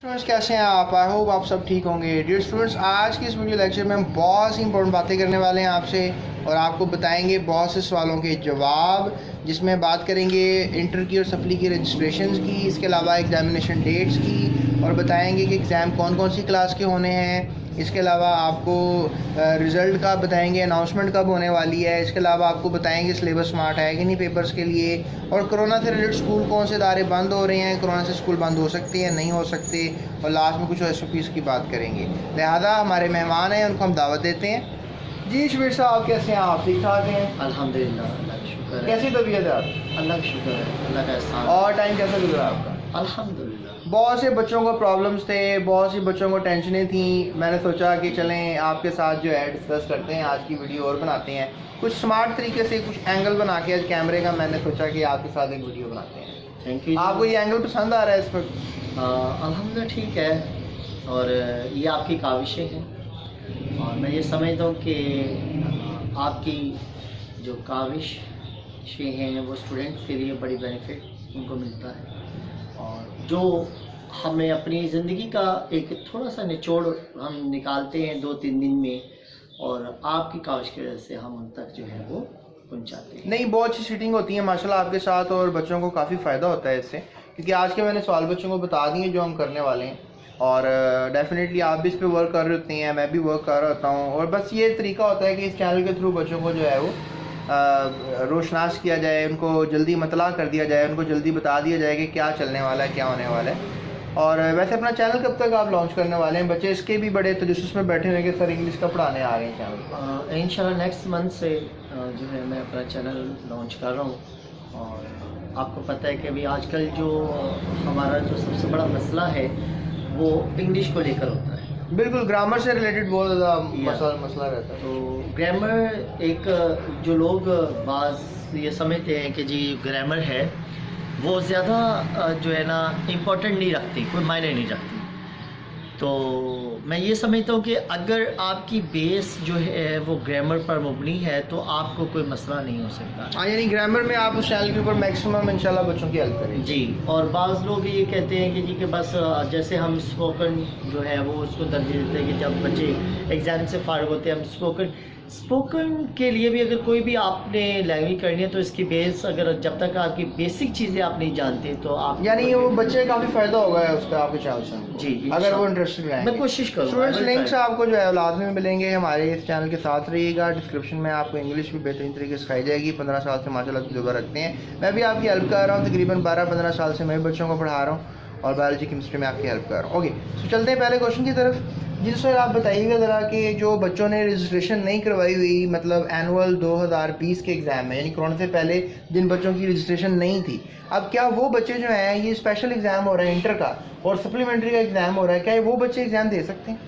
Students कैसे हैं आप? आई होप आप सब ठीक होंगे। डियर स्टूडेंट्स, आज की इस वीडियो लेक्चर में हम बहुत सी इंपॉर्टेंट बातें करने वाले हैं आपसे और आपको बताएंगे बहुत से सवालों के जवाब, जिसमें बात करेंगे इंटर की और सप्ली की रजिस्ट्रेशन की, इसके अलावा एग्जामिनेशन डेट्स की, और बताएंगे कि एग्ज़ाम कौन कौन सी क्लास के होने हैं। इसके अलावा आपको रिज़ल्ट का बताएंगे, अनाउंसमेंट कब होने वाली है। इसके अलावा आपको बताएंगे सिलेबस स्मार्ट है कि नहीं पेपर्स के लिए, और कोरोना से रिलेटेड स्कूल कौन से इदारे बंद हो रहे हैं, कोरोना से स्कूल बंद हो सकते हैं नहीं हो सकते, और लास्ट में कुछ SOPs की बात करेंगे। लिहाजा हमारे मेहमान हैं, उनको हम दावत देते हैं। जी शबीर साहब, कैसे हैं आप? ठीक ठाक हैं? अल्हम्दुलिल्लाह, अल्लाह का शुक्र है। कैसी तबीयत है आप? अल्लाह का शुक्र है, अल्लाह का एहसान। और टाइम कैसा गुजरा आपका? अल्हम्दुलिल्लाह। बहुत से बच्चों को प्रॉब्लम्स थे, बहुत सी बच्चों को टेंशनें थी। मैंने सोचा कि चलें आपके साथ जो है डिस्कस करते हैं, आज की वीडियो और बनाते हैं कुछ स्मार्ट तरीके से, कुछ एंगल बना के। आज कैमरे का मैंने सोचा कि आपके साथ एक वीडियो बनाते हैं। Thank you. आपको ये एंगल पसंद आ रहा है इस वक्त? अल्हम्दुलिल्लाह ठीक है, और ये आपकी काविशें हैं, और मैं ये समझता हूँ कि आपकी जो काविशें हैं वो स्टूडेंट्स के लिए बड़ी बेनिफिट उनको मिलता है, और जो हमें अपनी ज़िंदगी का एक थोड़ा सा निचोड़ हम निकालते हैं 2-3 दिन में, और आपकी काविश की वजह से हम उन तक जो है वो पहुँचाते हैं। नहीं, बहुत अच्छी सीटिंग होती है माशाल्लाह आपके साथ, और बच्चों को काफ़ी फ़ायदा होता है इससे, क्योंकि आज के मैंने सवाल बच्चों को बता दिए जो हम करने वाले हैं, और डेफिनेटली आप भी इस पे वर्क कर रहे होते हैं, मैं भी वर्क कर रहा होता हूँ। और बस ये तरीका होता है कि इस चैनल के थ्रू बच्चों को जो है वो रोशनास किया जाए, उनको जल्दी मतला कर दिया जाए, उनको जल्दी बता दिया जाए कि क्या चलने वाला है, क्या होने वाला है। और वैसे अपना चैनल कब तक आप लॉन्च करने वाले हैं? बच्चे इसके भी बड़े तजस्सुस में बैठे हुए कि सर इंग्लिश का पढ़ाने आ रहे हैं चैनल। इंशाल्लाह नेक्स्ट मंथ से जो है मैं अपना चैनल लॉन्च कर रहा हूँ, और आपको पता है कि अभी आजकल जो हमारा जो सबसे बड़ा मसला है वो इंग्लिश को लेकर होता है। बिल्कुल, ग्रामर से रिलेटेड बहुत ज़्यादा मसला रहता है। तो ग्रामर एक जो लोग बाज़ ये समझते हैं कि जी ग्रामर है वो ज़्यादा जो है ना इम्पोर्टेंट नहीं रखती, कोई मायने नहीं रखती। तो मैं ये समझता हूँ कि अगर आपकी बेस जो है वो ग्रामर पर मुबनी है तो आपको कोई मसला नहीं हो सकता। हाँ, यानी ग्रामर में आप उस चैनल के ऊपर मैक्सिमम इंशाल्लाह बच्चों की हेल्प करें। जी, और बाज़ लोग ये कहते हैं कि जी कि बस जैसे हम स्पोकन जो है वो उसको तरजीह देते हैं कि जब बच्चे एग्ज़ाम से फ़ारिग होते हैं हम स्पोकन के लिए भी अगर कोई भी आपने लैंग्वेज करनी है तो इसकी बेस, अगर जब तक आपकी बेसिक चीज़ें आप नहीं जानते तो आप, यानी वो बच्चे काफ़ी फ़ायदा होगा उसका आपके चैनल से। जी, अगर वो इंटरेस्टेड रहेंगे। मैं कोशिश करूँगा। स्टूडेंट्स, लिंक्स आपको जो है लाजमी मिलेंगे। हमारे इस चैनल के साथ रहिएगा। डिस्क्रिप्शन में आपको इंग्लिश भी बेहतरीन तरीके से सिखाई जाएगी। 15 साल से माशाल्लाह तजुर्बा रखते हैं, मैं भी आपकी हेल्प कर रहा हूँ। तकरीबन 12-15 साल से मैं भी बच्चों को पढ़ा रहा हूँ और बायोलॉजी केमिस्ट्री में आपकी हेल्प कर रहा हूँ। ओके, तो चलते हैं पहले क्वेश्चन की तरफ। जी सर, आप बताइएगा ज़रा कि जो बच्चों ने रजिस्ट्रेशन नहीं करवाई हुई, मतलब एनुअल 2020 के एग्ज़ाम में, यानी कोरोना से पहले जिन बच्चों की रजिस्ट्रेशन नहीं थी, अब क्या वो बच्चे जो हैं, ये स्पेशल एग्ज़ाम हो रहा है इंटर का और सप्लीमेंट्री का एग्ज़ाम हो रहा है, क्या वो बच्चे एग्ज़ाम दे सकते हैं?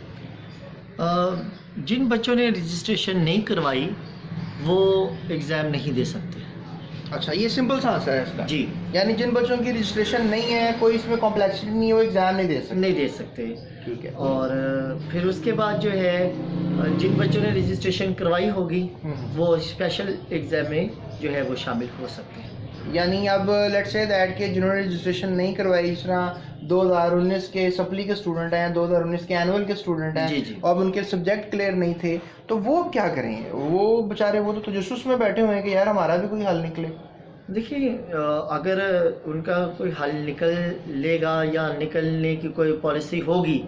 जिन बच्चों ने रजिस्ट्रेशन नहीं करवाई वो एग्ज़ाम नहीं दे सकते। अच्छा, ये सिंपल सा आंसर है इसका। जी, यानी जिन बच्चों की रजिस्ट्रेशन नहीं है, कोई इसमें कॉम्प्लेक्सिटी नहीं है, वो एग्ज़ाम नहीं दे सकते। नहीं दे सकते। ठीक है। और फिर उसके बाद जो है जिन बच्चों ने रजिस्ट्रेशन करवाई होगी वो स्पेशल एग्ज़ाम में जो है वो शामिल हो सकते हैं। यानी अब लेट्स से दैट के जिन्होंने रजिस्ट्रेशन नहीं करवाई, जिस तरह 2019 के सप्ली के स्टूडेंट हैं, 2019 के एनुअल के स्टूडेंट हैं, जी जी, और उनके सब्जेक्ट क्लियर नहीं थे, तो वो क्या करें? वो बेचारे वो तो तजस्सुस में बैठे हुए हैं कि यार हमारा भी कोई हल निकले। देखिए अगर उनका कोई हल निकल लेगा या निकलने की कोई पॉलिसी होगी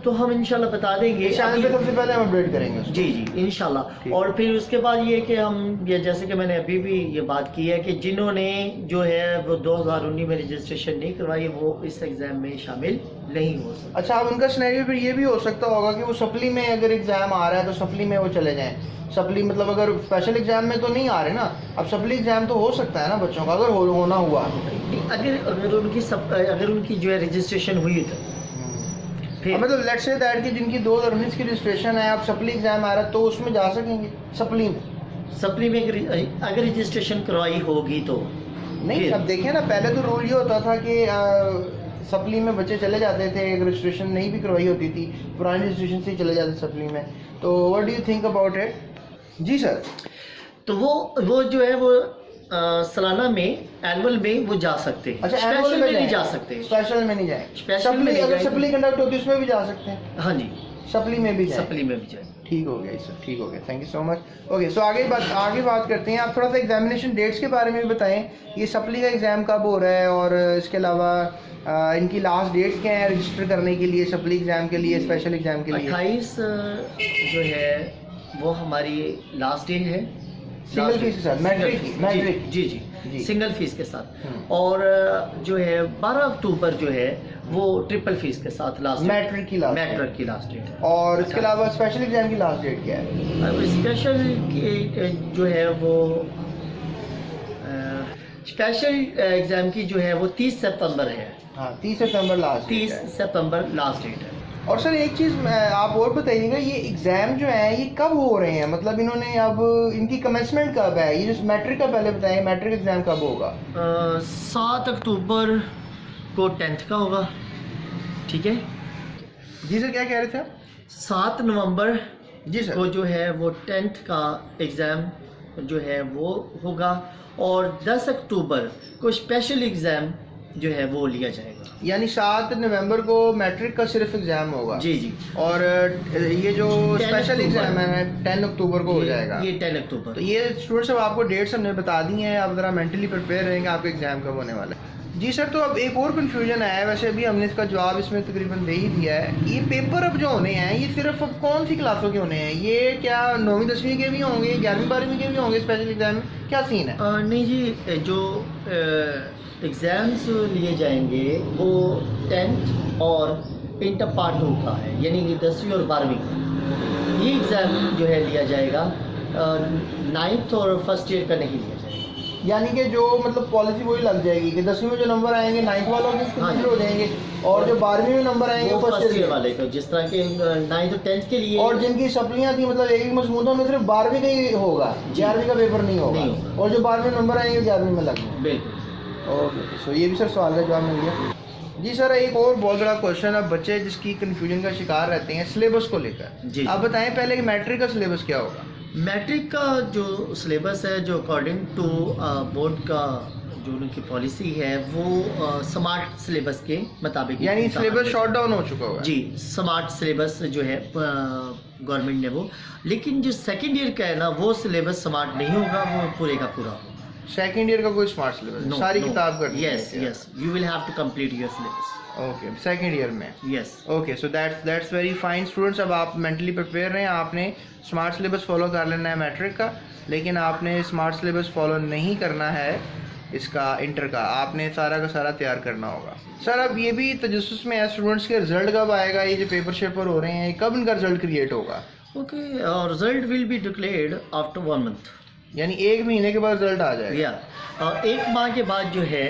तो हम इंशाल्लाह बता देंगे। चैनल पे सबसे पहले हम अपडेट करेंगे उसको। जी जी इंशाल्लाह। और फिर उसके बाद ये कि हम ये जैसे कि मैंने अभी भी ये बात की है कि जिन्होंने जो है वो 2019 में रजिस्ट्रेशन नहीं करवाई वो इस एग्ज़ाम में शामिल नहीं हो सकते। अच्छा, अब उनका सिनेरियो फिर ये भी हो सकता होगा कि वो सप्ली में अगर एग्ज़ाम आ रहा है तो सप्ली में वो चले जाएं। सप्ली मतलब अगर स्पेशल एग्ज़ाम में तो नहीं आ रहे ना, अब सप्ली एग्ज़ाम तो हो सकता है ना बच्चों का, अगर होना हुआ। अगर उनकी जो है रजिस्ट्रेशन हुई तो मतलब लेट्स से दैट कि जिनकी 2019 की रजिस्ट्रेशन है, अब सप्ली एग्ज़ाम आ रहा है तो उसमें जा सकेंगे सप्ली में अगर रजिस्ट्रेशन करवाई होगी तो नहीं। अब देखें ना, पहले तो रूल ये होता था कि सप्ली में बच्चे चले जाते थे, रजिस्ट्रेशन नहीं भी करवाई होती थी, पुरानी रजिस्ट्रेशन से ही चले जाते सप्ली में। तो what do you think about it? जी सर। तो वो जो है वो सालाना में, एनुअल में वो जा सकते हैं। अच्छा, स्पेशल में नहीं जा सकते, स्पेशल में नहीं जाएंगे। स्पेशल में अगर सप्ली कंडक्ट होती है उसमें भी जा सकते हैं। हाँ जी, सप्ली में भी जाए। सप्ली में भी जाए। ठीक हो गया सर, ठीक हो गया, thank you so much. Okay, so आगे बात करते हैं। आप थोड़ा सा एग्जामिनेशन डेट्स के बारे में भी बताएं, ये सप्ली का एग्ज़ाम कब हो रहा है, और इसके अलावा इनकी लास्ट डेट्स क्या है रजिस्टर करने के लिए, सप्ली एग्ज़ाम के लिए, स्पेशल एग्ज़ाम के लिए। 28 जो है वो हमारी लास्ट डे है, सिंगल फीस के साथ, मैट्रिक जी, सिंगल फीस के साथ। और जो है 12 अक्टूबर जो है वो ट्रिपल फीस के साथ लास्ट मैट्रिक की लास्ट डेट है। और इसके अलावा स्पेशल एग्जाम की लास्ट डेट क्या है? स्पेशल जो है वो स्पेशल एग्जाम की जो है वो 30 सितंबर है। हाँ, 30 सितंबर लास्ट 30 सितंबर लास्ट डेट है। और सर एक चीज़ आप और बताइएगा, ये एग्ज़ाम जो है ये कब हो रहे हैं, मतलब इन्होंने अब इनकी कमेंसमेंट कब है? ये जो मैट्रिक का पहले बताएं, मैट्रिक एग्ज़ाम कब होगा? 7 अक्टूबर को 10th का होगा। ठीक है जी सर, क्या कह रहे थे आप? 7 नवंबर जी सर को जो है वो 10th का एग्ज़ाम जो है वो होगा, और 10 अक्टूबर को स्पेशल एग्ज़ाम जो है वो लिया जाएगा। यानी 7 नवंबर को मैट्रिक का सिर्फ एग्जाम होगा। जी। और ये जो स्पेशल एग्जाम है 10 अक्टूबर को हो जाएगा। ये 10 अक्टूबर। तो ये स्टूडेंट्स अब आपको डेट्स हमने बता दी हैं, आप ज़रा मेंटली प्रिपेयर रहेंगे आपका एग्जाम कब होने वाला है। जी सर, तो अब एक और कन्फ्यूजन है, वैसे अभी हमने इसका जवाब इसमें तकरीबन दे ही दिया है। ये पेपर अब जो होने हैं ये सिर्फ अब कौन सी क्लासों के होने हैं? ये क्या 9वीं 10वीं के भी होंगे, 11वीं 12वीं के भी होंगे स्पेशल एग्जाम? क्या सीन है? नहीं जी, जो एग्ज़ाम्स लिए जाएंगे वो 10th और इंटर पार्ट 2 का है, यानी कि 10वीं और 12वीं का ये एग्ज़ाम जो है लिया जाएगा। 9th और फर्स्ट ईयर का नहीं लिया जाएगा। यानी कि जो मतलब पॉलिसी वही लग जाएगी कि 10वीं में जो नंबर आएंगे 9th वालों के कंसीडर हो जाएंगे, और जो 12वीं में नंबर आएंगे फर्स्ट ईयर वाले को, जिस तरह के 9th और 10th के लिए। और जिनकी सप्लियाँ थी मतलब एक मजमूनों में सिर्फ 12वीं का ही होगा, 11वीं का पेपर नहीं होगा। और जो 12वीं में नंबर आएंगे 11वीं में लगेंगे। बिल्कुल। ओके, सो ये भी सर सवाल का जवाब मिल गया। जी सर, एक और बहुत बड़ा क्वेश्चन है, बच्चे जिसकी कन्फ्यूजन का शिकार रहते हैं सिलेबस को लेकर। आप बताएं पहले कि मैट्रिक का सिलेबस क्या होगा? मैट्रिक का जो सिलेबस है, जो अकॉर्डिंग टू बोर्ड का जो उनकी पॉलिसी है वो स्मार्ट सिलेबस के मुताबिक, यानी सिलेबस शॉर्ट डाउन हो चुका होगा। जी, स्मार्ट सिलेबस जो है गवर्नमेंट ने वो, लेकिन जो सेकंड ईयर का है ना वो सिलेबस स्मार्ट नहीं होगा, वो पूरे का पूरा होगा। सेकंड ईयर का कोई स्मार्ट सिलेबस सारी किताब कर? Yes, you will have to complete your syllabus. Okay, second year में। Yes. Okay, so that's very fine students. अब आप मेंटली प्रिपेयर रहें, आपने स्मार्ट सिलेबस फॉलो कर लेना है मैट्रिक का, लेकिन आपने स्मार्ट सिलेबस फॉलो नहीं करना है इसका इंटर का, आपने सारा का सारा तैयार करना होगा। सर अब ये भी तजस्सुस में है स्टूडेंट्स के, रिजल्ट कब आएगा? ये जो पेपर शेपर हो रहे हैं कब इनका रिजल्ट क्रिएट होगा? Okay, result will be declared after 1 month, यानी 1 महीने के बाद रिजल्ट आ जाएगा। या 1 माह के बाद जो है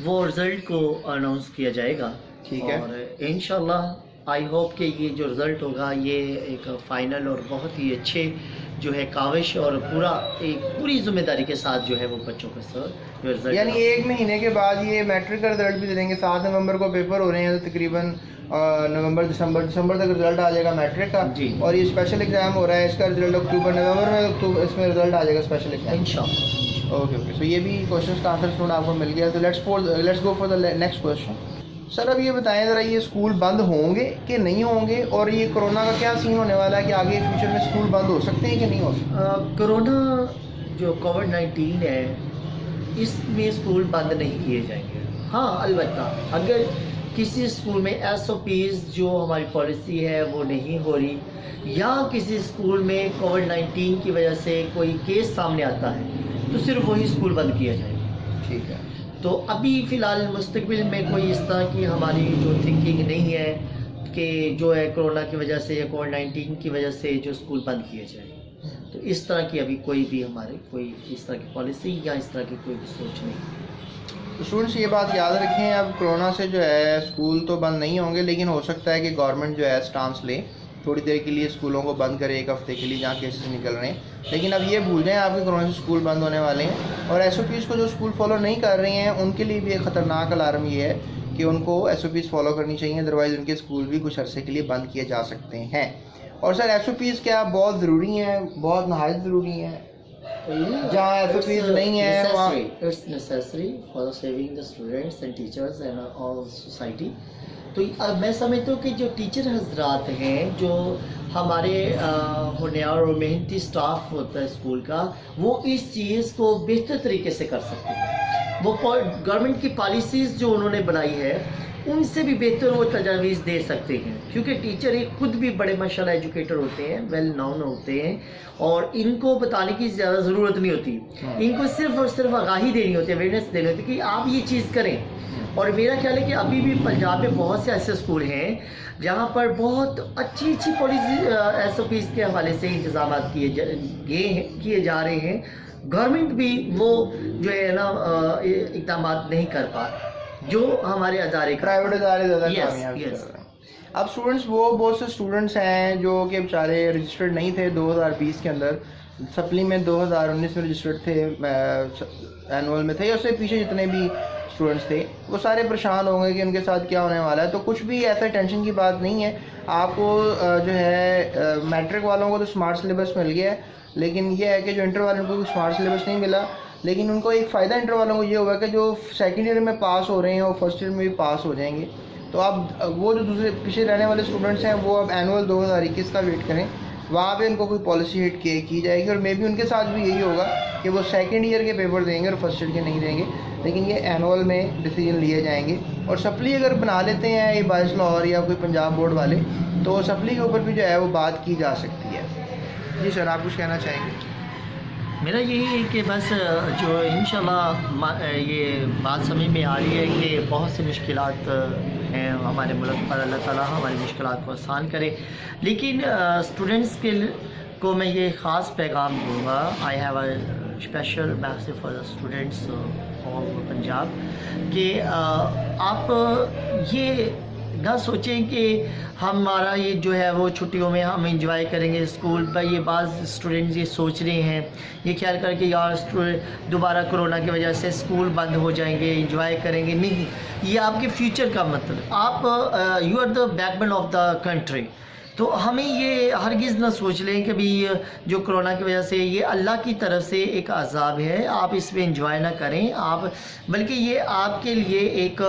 वो रिजल्ट को अनाउंस किया जाएगा। ठीक है, और इंशाल्लाह आई होप कि ये जो रिज़ल्ट होगा ये एक फ़ाइनल और बहुत ही अच्छे जो है काविश और पूरी जिम्मेदारी के साथ जो है वो बच्चों के साथ रिजल्ट, यानी 1 महीने के बाद ये मैट्रिक का रिजल्ट भी दे देंगे। 7 नवंबर को पेपर हो रहे हैं, तो तकरीबन नवंबर दिसंबर तक रिजल्ट आ जाएगा मैट्रिक का जी। और ये स्पेशल एग्जाम हो रहा है, इसका रिजल्ट अक्टूबर नवंबर में इसमें रिजल्ट आ जाएगा स्पेशल एग्जाम इंशाल्लाह। ओके, सो ये भी क्वेश्चन का आंसर स्टूडेंट आपको मिल गया। तो let's go for the next question. Sir अब ये बताएं ज़रा, ये स्कूल बंद होंगे कि नहीं होंगे, और ये कोरोना का क्या सीन होने वाला है कि आगे फ्यूचर में स्कूल बंद हो सकते हैं कि नहीं हो सकते? कोरोना जो कोविड-19 है इसमें स्कूल बंद नहीं किए जाएंगे। हाँ, अलबत्ता अगर किसी स्कूल में SOPs जो हमारी पॉलिसी है वो नहीं हो रही, या किसी स्कूल में कोविड-19 की वजह से कोई केस सामने आता है तो सिर्फ वही स्कूल बंद किया जाएगा। ठीक है, तो अभी फ़िलहाल मुस्तकबिल में कोई इस तरह की हमारी जो थिंकिंग नहीं है कि जो है कोरोना की वजह से या कोविड-19 की वजह से जो स्कूल बंद किए जाए। तो इस तरह की अभी कोई भी हमारे कोई इस तरह की पॉलिसी या इस तरह की कोई भी सोच नहीं। तो स्टूडेंट्स ये बात याद रखें, अब कोरोना से जो है स्कूल तो बंद नहीं होंगे, लेकिन हो सकता है कि गवर्नमेंट जो है स्टांस ले, थोड़ी देर के लिए स्कूलों को बंद करे, 1 हफ्ते के लिए जहाँ केसेस निकल रहे हैं। लेकिन अब ये भूल जाएं आपके कोरोना से स्कूल बंद होने वाले हैं, और SOPs को जो स्कूल फॉलो नहीं कर रहे हैं उनके लिए भी एक ख़तरनाक अलार्म ये है कि उनको SOPs फॉलो करनी चाहिए, अदरवाइज़ उनके स्कूल भी कुछ अरसे के लिए बंद किए जा सकते हैं। और सर SOPs क्या बहुत ज़रूरी हैं, बहुत नहायत ज़रूरी हैं? जहाँ ऐसे फीस नहीं है वहाँ it's necessary for saving the students and teachers and all society. तो अब मैं समझता हूँ कि जो टीचर हजरात हैं, जो हमारे होनहार और मेहनती स्टाफ होता है स्कूल का, वो इस चीज़ को बेहतर तरीके से कर सकते हैं। वो गवर्नमेंट की पॉलिसीज़ जो उन्होंने बनाई है उनसे भी बेहतर वो तजावीज़ दे सकते हैं, क्योंकि टीचर एक खुद भी बड़े माशाल्लाह एजुकेटर होते हैं, वेल नोन होते हैं, और इनको बताने की ज़्यादा ज़रूरत नहीं होती। इनको सिर्फ और सिर्फ आगाही देनी होती है, अवेयरनेस देनी होती है कि आप ये चीज़ करें। और मेरा ख्याल है कि अभी भी पंजाब में बहुत से ऐसे स्कूल हैं जहाँ पर बहुत अच्छी पॉलिसी SOPs के हवाले से इंतजाम किए जा रहे हैं। गवर्नमेंट भी वो जो है ना इक़दाम नहीं कर पा रही, जो हमारे अदारे प्राइवेट अदारे ज़्यादा कामयाब कर रहे हैं। अब स्टूडेंट्स, वो बहुत से स्टूडेंट्स हैं जो कि बेचारे रजिस्टर्ड नहीं थे 2020 के अंदर, सप्ली में 2019 में रजिस्टर्ड थे, एनुअल में थे, या उससे पीछे जितने भी स्टूडेंट्स थे वो सारे परेशान होंगे कि उनके साथ क्या होने वाला है। तो कुछ भी ऐसा टेंशन की बात नहीं है। आपको जो है मैट्रिक वालों को तो स्मार्ट सिलेबस मिल गया है, लेकिन ये है कि जो इंटर वालों को स्मार्ट सिलेबस नहीं मिला, लेकिन उनको एक फ़ायदा इंटर वालों को ये होगा कि जो सेकेंड ईयर में पास हो रहे हैं वो फर्स्ट ईयर में भी पास हो जाएंगे। तो अब वो जो दूसरे पीछे रहने वाले स्टूडेंट्स हैं वो अब एनुअल 2021 का वेट करें, वहाँ पे उनको कोई पॉलिसी हिट की जाएगी, और मे बी उनके साथ भी यही होगा कि वो सेकेंड ईयर के पेपर देंगे और फर्स्ट ईयर के नहीं देंगे, लेकिन ये एनुअल में डिसीजन लिए जाएंगे। और सप्ली अगर बना लेते हैं ये बारिश लाहौर या कोई पंजाब बोर्ड वाले, तो सप्ली के ऊपर भी जो है वो बात की जा सकती है। जी सर, आप कुछ कहना चाहेंगे? मेरा यही है कि बस जो इंशाल्लाह ये बात समझ में आ रही है कि बहुत सी मुश्किलात हैं हमारे मुल्क पर, अल्लाह ताला हमारी मुश्किलात को आसान करे। लेकिन स्टूडेंट्स को मैं ये ख़ास पैगाम दूँगा, I have a special message for the students of Punjab, कि आप ये ना सोचें कि हमारा ये जो है वो छुट्टियों में हम इंजॉय करेंगे स्कूल पर। ये बाज़ स्टूडेंट्स ये सोच रहे हैं, ये ख्याल करके यार दोबारा कोरोना की वजह से स्कूल बंद हो जाएंगे, इंजॉय करेंगे। नहीं, ये आपके फ्यूचर का मतलब, आप you are the backbone of the country. तो हमें ये हरगिज़ ना सोच लें कि भाई जो कोरोना की वजह से ये अल्लाह की तरफ से एक अज़ाब है, आप इसमें इंजॉय ना करें आप, बल्कि ये आपके लिए एक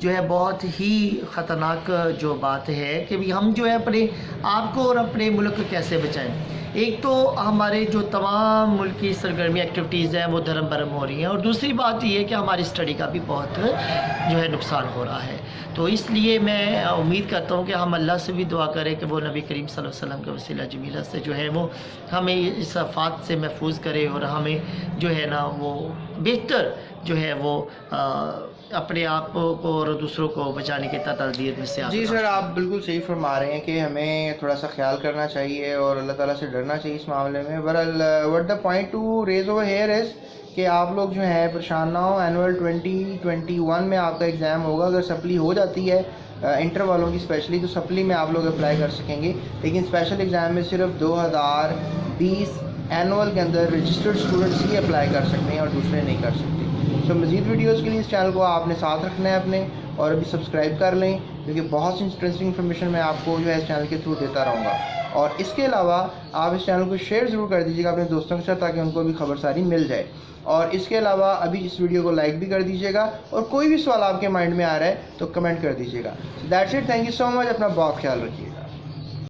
जो है बहुत ही ख़तरनाक जो बात है कि भाई हम जो है अपने आप को और अपने मुल्क को कैसे बचाएं। एक तो हमारे जो तमाम मुल्क की सरगर्मी एक्टिविटीज़ हैं वो धर्म भरम हो रही हैं, और दूसरी बात ये है कि हमारी स्टडी का भी बहुत जो है नुकसान हो रहा है। तो इसलिए मैं उम्मीद करता हूँ कि हम अल्लाह से भी दुआ करें कि वो नबी करीम सल्लल्लाहु अलैहि वसल्लम के वसीला जमीला से जो है वो हमें इस आफात से महफूज करे, और हमें जो है ना वो बेहतर जो है वो अपने आप को और दूसरों को बचाने की तदबीर में से। जी सर, आप बिल्कुल सही फरमा रहे हैं कि हमें थोड़ा सा ख्याल करना चाहिए और अल्लाह ताला से डरना चाहिए इस मामले में। बहरहाल what the point to raise over here is कि आप लोग जो है परेशान ना हो। एनुअल 2021 में आपका एग्ज़ाम होगा, अगर सप्ली हो जाती है इंटर वालों की स्पेशली, तो सप्ली में आप लोग अप्लाई कर सकेंगे, लेकिन स्पेशल एग्ज़ाम में सिर्फ 2020 एनुअल के अंदर रजिस्टर्ड स्टूडेंट्स ही अप्लाई कर सकते हैं और दूसरे नहीं कर सकते। तो मज़ीद वीडियोज़ के लिए इस चैनल को आपने साथ रखना है अपने, और अभी सब्सक्राइब कर लें, क्योंकि बहुत सी इंटरेस्टिंग इन्फॉर्मेशन मैं आपको जो है इस चैनल के थ्रू देता रहूँगा। और इसके अलावा आप इस चैनल को शेयर ज़रूर कर दीजिएगा अपने दोस्तों के साथ, ताकि उनको भी खबर सारी मिल जाए। और इसके अलावा अभी इस वीडियो को लाइक भी कर दीजिएगा, और कोई भी सवाल आपके माइंड में आ रहा है तो कमेंट कर दीजिएगा। That's it, thank you so much, अपना बहुत ख्याल रखिए।